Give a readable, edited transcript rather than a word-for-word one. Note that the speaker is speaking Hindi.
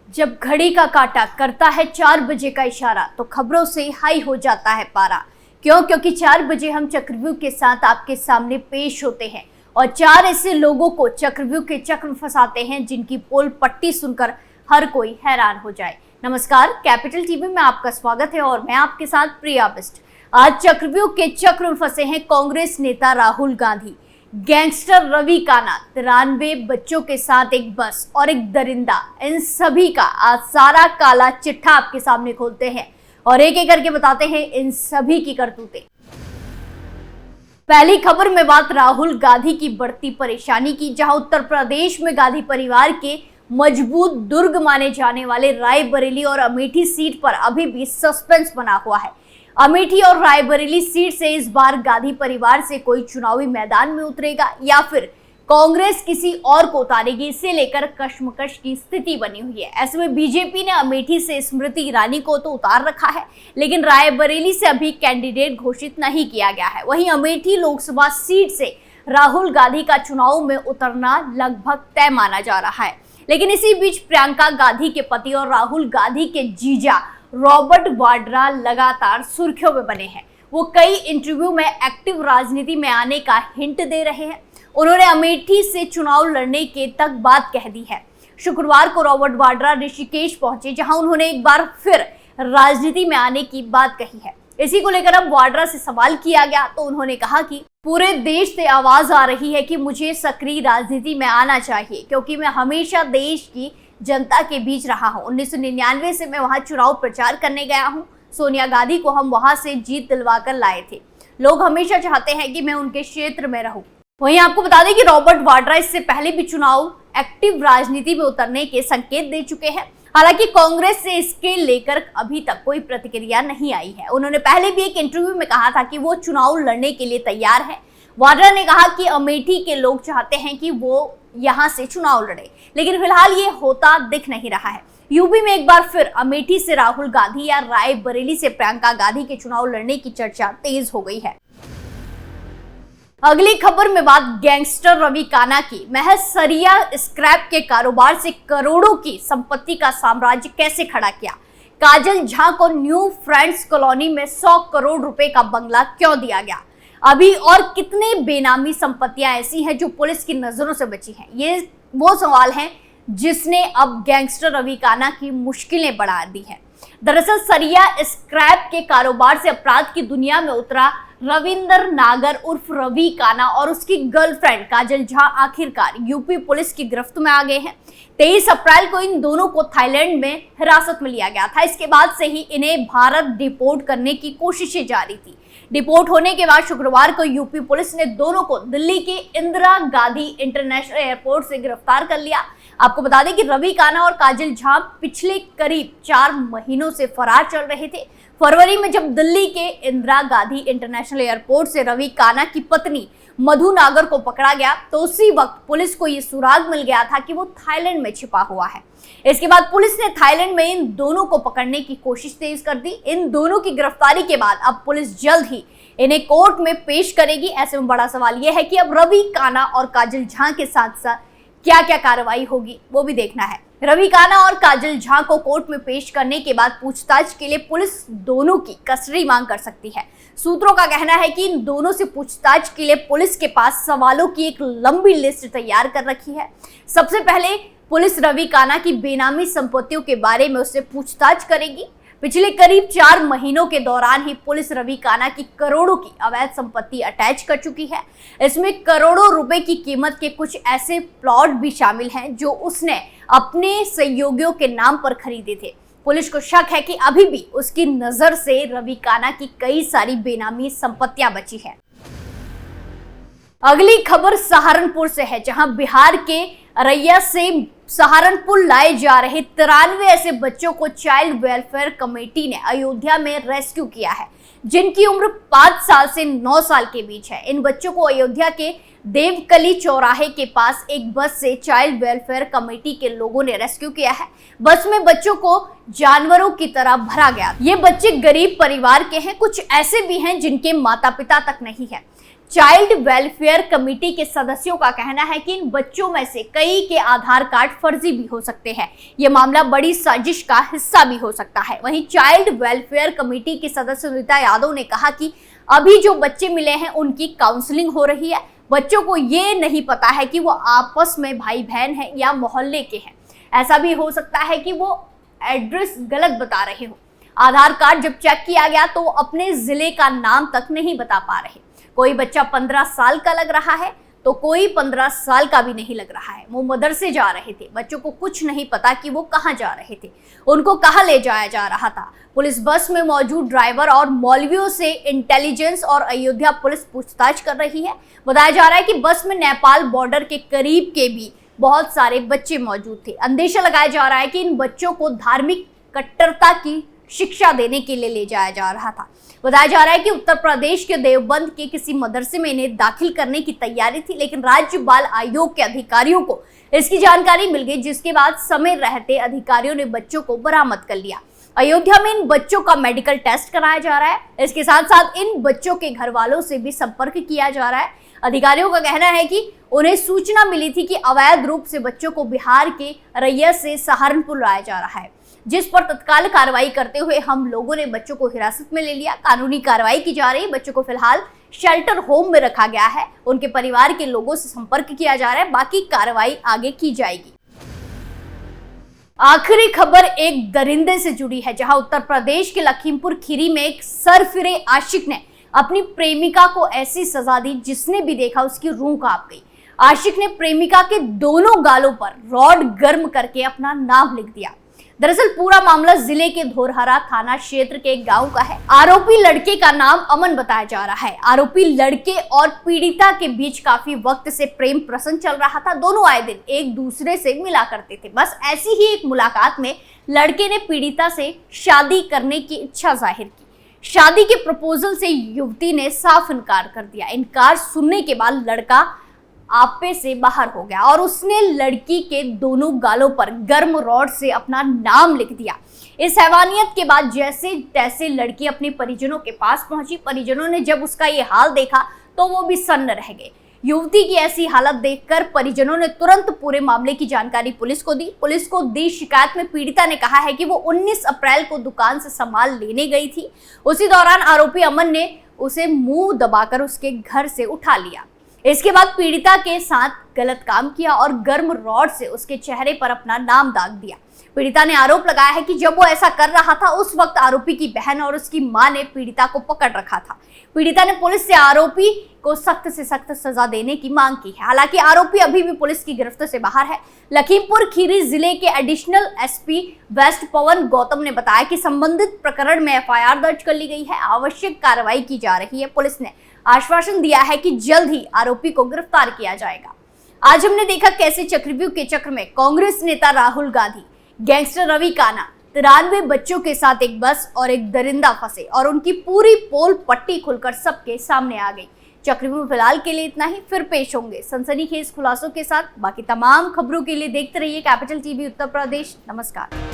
जब घड़ी का काटा करता है 4 बजे का इशारा तो खबरों से हाई हो जाता है पारा। क्योंकि 4 बजे हम चक्रव्यूह के साथ आपके सामने पेश होते हैं और 4 ऐसे लोगों को चक्रव्यूह के चक्र में फंसाते हैं जिनकी पोल पट्टी सुनकर हर कोई हैरान हो जाए। नमस्कार, कैपिटल टीवी में आपका स्वागत है और मैं आपके साथ प्रिया बिस्ट। आज चक्रव्यूह के चक्र में फंसे हैं कांग्रेस नेता राहुल गांधी, गैंगस्टर रवि काना, 93 बच्चों के साथ एक बस और एक दरिंदा। इन सभी का आज सारा काला चिट्ठा आपके सामने खोलते हैं और एक एक करके बताते हैं इन सभी की करतूतें। पहली खबर में बात राहुल गांधी की बढ़ती परेशानी की, जहां उत्तर प्रदेश में गांधी परिवार के मजबूत दुर्ग माने जाने वाले रायबरेली और अमेठी सीट पर अभी भी सस्पेंस बना हुआ है। अमेठी और रायबरेली सीट से इस बार गांधी परिवार से कोई चुनावी मैदान में उतरेगा या फिर कांग्रेस किसी और को उतारेगी, इसे लेकर कश्मकश की स्थिति बनी हुई है। ऐसे में बीजेपी ने अमेठी से स्मृति ईरानी को तो उतार रखा है, लेकिन रायबरेली से अभी कैंडिडेट घोषित नहीं किया गया है। वहीं अमेठी लोकसभा सीट से राहुल गांधी का चुनाव में उतरना लगभग तय माना जा रहा है। लेकिन इसी बीच प्रियंका गांधी के पति और राहुल गांधी के जीजा रॉबर्ट वाड्रा लगातार सुर्खियों में बने हैं। वो कई इंटरव्यू में एक्टिव राजनीति में आने का हिंट दे रहे हैं। उन्होंने अमेठी से चुनाव लड़ने के तक बात कह दी है। शुक्रवार को रॉबर्ट वाड्रा ऋषिकेश पहुंचे, जहां उन्होंने एक बार फिर राजनीति में आने की बात कही है। इसी को लेकर अब वाड्रा से सवाल किया गया तो उन्होंने कहा कि पूरे देश से आवाज आ रही है कि मुझे सक्रिय राजनीति में आना चाहिए, क्योंकि मैं हमेशा देश की जनता के बीच रहा हूं। 1999 से मैं वहां चुनाव प्रचार करने गया हूं। सोनिया गांधी को हम वहां से जीत दिलवाकर लाए थे। लोग हमेशा चाहते हैं कि मैं उनके क्षेत्र में रहूं। वहीं आपको बता दें कि रॉबर्ट वाड्रा इससे पहले भी चुनाव एक्टिव राजनीति में उतरने के संकेत दे चुके हैं। हालांकि कांग्रेस से इसके लेकर अभी तक कोई प्रतिक्रिया नहीं आई है। उन्होंने पहले भी एक इंटरव्यू में कहा था कि वो चुनाव लड़ने के लिए तैयार है। वाड्रा ने कहा कि अमेठी के लोग चाहते हैं कि वो यहां से चुनाव लड़े, लेकिन फिलहाल ये होता दिख नहीं रहा है। यूपी में एक बार फिर अमेठी से राहुल गांधी या रायबरेली से प्रियंका गांधी के चुनाव लड़ने की चर्चा तेज हो गई है। अगली खबर में बात गैंगस्टर रवि काना की। महज सरिया स्क्रैप के कारोबार से करोड़ों की संपत्ति का साम्राज्य कैसे खड़ा किया? काजल झा को न्यू फ्रेंड्स कॉलोनी में 100 करोड़ रुपए का बंगला क्यों दिया गया? अभी और कितने बेनामी संपत्तियां ऐसी हैं जो पुलिस की नजरों से बची हैं? ये वो सवाल है जिसने अब गैंगस्टर रवि काना की मुश्किलें बढ़ा दी हैं। दरअसल सरिया स्क्रैप के कारोबार से अपराध की दुनिया में उतरा रविंदर नागर उर्फ रवि काना और उसकी गर्लफ्रेंड काजल झा आखिरकार यूपी पुलिस की गिरफ्त में आ गए हैं। 23 अप्रैल को इन दोनों को थाईलैंड में हिरासत में लिया गया था। इसके बाद से ही इन्हें भारत डिपोर्ट करने की कोशिशें जारी थी। डिपोर्ट होने के बाद शुक्रवार को यूपी पुलिस ने दोनों को दिल्ली के इंदिरा गांधी इंटरनेशनल एयरपोर्ट से गिरफ्तार कर लिया। आपको बता दें कि रवि काना और काजल झा पिछले करीब 4 महीनों से फरार चल रहे थे। फरवरी में जब दिल्ली के इंदिरा गांधी इंटरनेशनल एयरपोर्ट से रवि काना की पत्नी मधु नागर को पकड़ा गया तो उसी वक्त पुलिस को ये सुराग मिल गया था कि वो थाईलैंड में छिपा हुआ है। इसके बाद पुलिस ने थाईलैंड में इन दोनों को पकड़ने की कोशिश तेज कर दी। इन दोनों की गिरफ्तारी के बाद अब पुलिस जल्द ही इन्हें कोर्ट में पेश करेगी। ऐसे में बड़ा सवाल यह है कि अब रवि काना और काजल झा के साथ साथ क्या क्या कार्रवाई होगी वो भी देखना है। रवि काना और काजल झा को कोर्ट में पेश करने के बाद पूछताछ के लिए पुलिस दोनों की कस्टडी मांग कर सकती है। सूत्रों का कहना है कि इन दोनों से पूछताछ के लिए पुलिस के पास सवालों की एक लंबी लिस्ट तैयार कर रखी है। सबसे पहले पुलिस रवि काना की बेनामी संपत्तियों के बारे में उससे पूछताछ करेगी। पिछले करीब 4 महीनों के दौरान ही पुलिस रवि काना की करोड़ों की अवैध संपत्ति अटैच कर चुकी है। इसमें करोड़ों रुपए की कीमत के कुछ ऐसे प्लॉट भी शामिल हैं जो उसने अपने सहयोगियों के नाम पर खरीदे थे। पुलिस को शक है कि अभी भी उसकी नजर से रवि काना की कई सारी बेनामी संपत्तियां बची है। अगली खबर सहारनपुर से है, जहां बिहार के अररिया से सहारनपुर लाए जा रहे 93 ऐसे बच्चों को चाइल्ड वेलफेयर कमेटी ने अयोध्या में रेस्क्यू किया है, जिनकी उम्र 5 साल से 9 साल के बीच है। इन बच्चों को अयोध्या के देवकली चौराहे के पास एक बस से चाइल्ड वेलफेयर कमेटी के लोगों ने रेस्क्यू किया है। बस में बच्चों को जानवरों की तरह भरा गया। ये बच्चे गरीब परिवार के हैं, कुछ ऐसे भी हैं जिनके माता पिता तक नहीं है। चाइल्ड वेलफेयर कमेटी के सदस्यों का कहना है कि इन बच्चों में से कई के आधार कार्ड फर्जी भी हो सकते हैं। यह मामला बड़ी साजिश का हिस्सा भी हो सकता है। वहीं चाइल्ड वेलफेयर कमेटी की सदस्य सुनीता यादव ने कहा कि अभी जो बच्चे मिले हैं उनकी काउंसलिंग हो रही है। बच्चों को ये नहीं पता है कि वो आपस में भाई बहन हैं या मोहल्ले के हैं। ऐसा भी हो सकता है कि वो एड्रेस गलत बता रहे हो। आधार कार्ड जब चेक किया गया तो अपने जिले का नाम तक नहीं बता पा रहे। कोई बच्चा 15 साल का लग रहा है तो कोई 15 साल का भी नहीं लग रहा है। वो मदरसे जा रहे थे, बच्चों को कुछ नहीं पता कि वो कहाँ जा रहे थे, उनको कहाँ ले जाया जा रहा था। पुलिस बस में मौजूद ड्राइवर और मौलवियों से इंटेलिजेंस और अयोध्या पुलिस पूछताछ कर रही है। बताया जा रहा है कि बस में नेपाल बॉर्डर के करीब के भी बहुत सारे बच्चे मौजूद थे। अंदेशा लगाया जा रहा है कि इन बच्चों को धार्मिक कट्टरता की शिक्षा देने के लिए ले जाया जा रहा था। बताया जा रहा है कि उत्तर प्रदेश के देवबंद के किसी मदरसे में इन्हें दाखिल करने की तैयारी थी, लेकिन राज्य बाल आयोग के अधिकारियों को इसकी जानकारी मिल गई, जिसके बाद समय रहते अधिकारियों ने बच्चों को बरामद कर लिया। अयोध्या में इन बच्चों का मेडिकल टेस्ट कराया जा रहा है। इसके साथ साथ इन बच्चों के घर वालों से भी संपर्क किया जा रहा है। अधिकारियों का कहना है कि उन्हें सूचना मिली थी कि अवैध रूप से बच्चों को बिहार के रैया से सहारनपुर लाया जा रहा है, जिस पर तत्काल कार्रवाई करते हुए हम लोगों ने बच्चों को हिरासत में ले लिया। कानूनी कार्रवाई की जा रही है। बच्चों को फिलहाल शेल्टर होम में रखा गया है। उनके परिवार के लोगों से संपर्क किया जा रहा है। बाकी कार्रवाई आगे की जाएगी। आखिरी खबर एक दरिंदे से जुड़ी है, जहां उत्तर प्रदेश के लखीमपुर खीरी में एक सरफिरे आशिक ने अपनी प्रेमिका को ऐसी सजा दी जिसने भी देखा उसकी रूह कांप गई। आशिक ने प्रेमिका के दोनों गालों पर रॉड गर्म करके अपना नाम लिख दिया। दरअसल पूरा मामला जिले के धोरहरा थाना क्षेत्र के एक गांव का है। आरोपी लड़के का नाम अमन बताया जा रहा है। आरोपी लड़के और पीड़िता के बीच काफी वक्त से प्रेम प्रसंग चल रहा था। दोनों आए दिन एक दूसरे से मिला करते थे। बस ऐसी ही एक मुलाकात में लड़के ने पीड़िता से शादी करने की इच्छा जाहिर की। शादी के प्रपोजल से युवती ने साफ इनकार कर दिया। इनकार सुनने के बाद लड़का आपे से बाहर हो गया और उसने लड़की के दोनों गालों पर गर्म रॉड से अपना नाम लिख दिया। इस हैवानियत के बाद जैसे तैसे लड़की अपने परिजनों के पास पहुंची। परिजनों ने जब उसका ये हाल देखा तो वो भी सन्न रह गए। युवती की ऐसी हालत देखकर परिजनों ने तुरंत पूरे मामले की जानकारी पुलिस को दी। पुलिस को दी शिकायत में पीड़िता ने कहा है कि वो 19 अप्रैल को दुकान से सामान लेने गई थी। उसी दौरान आरोपी अमन ने उसे मुंह दबाकर उसके घर से उठा लिया। इसके बाद पीड़िता के साथ गलत काम किया और गर्म रॉड से उसके चेहरे पर अपना नाम दाग दिया। पीड़िता ने आरोप लगाया है कि जब वो ऐसा कर रहा था उस वक्त आरोपी की बहन और उसकी मां ने पीड़िता को पकड़ रखा था। पीड़िता ने पुलिस से आरोपी को सख्त से सख्त सजा देने की मांग की है। हालांकि आरोपी अभी भी पुलिस की गिरफ्त से बाहर है। लखीमपुर खीरी जिले के एडिशनल एसपी वेस्ट पवन गौतम ने बताया कि संबंधित प्रकरण में एफआईआर दर्ज कर ली गई है। आवश्यक कार्रवाई की जा रही है। पुलिस ने आश्वासन दिया है कि जल्द ही आरोपी को गिरफ्तार किया जाएगा। आज हमने देखा कैसे चक्रव्यूह के चक्र में कांग्रेस नेता राहुल गांधी, गैंगस्टर रवि काना, 93 बच्चों के साथ एक बस और एक दरिंदा फंसे और उनकी पूरी पोल पट्टी खुलकर सबके सामने आ गई। चक्रव्यूह फिलहाल के लिए इतना ही। फिर पेश होंगे सनसनीखेज खुलासों के साथ। बाकी तमाम खबरों के लिए देखते रहिए कैपिटल टीवी उत्तर प्रदेश। नमस्कार।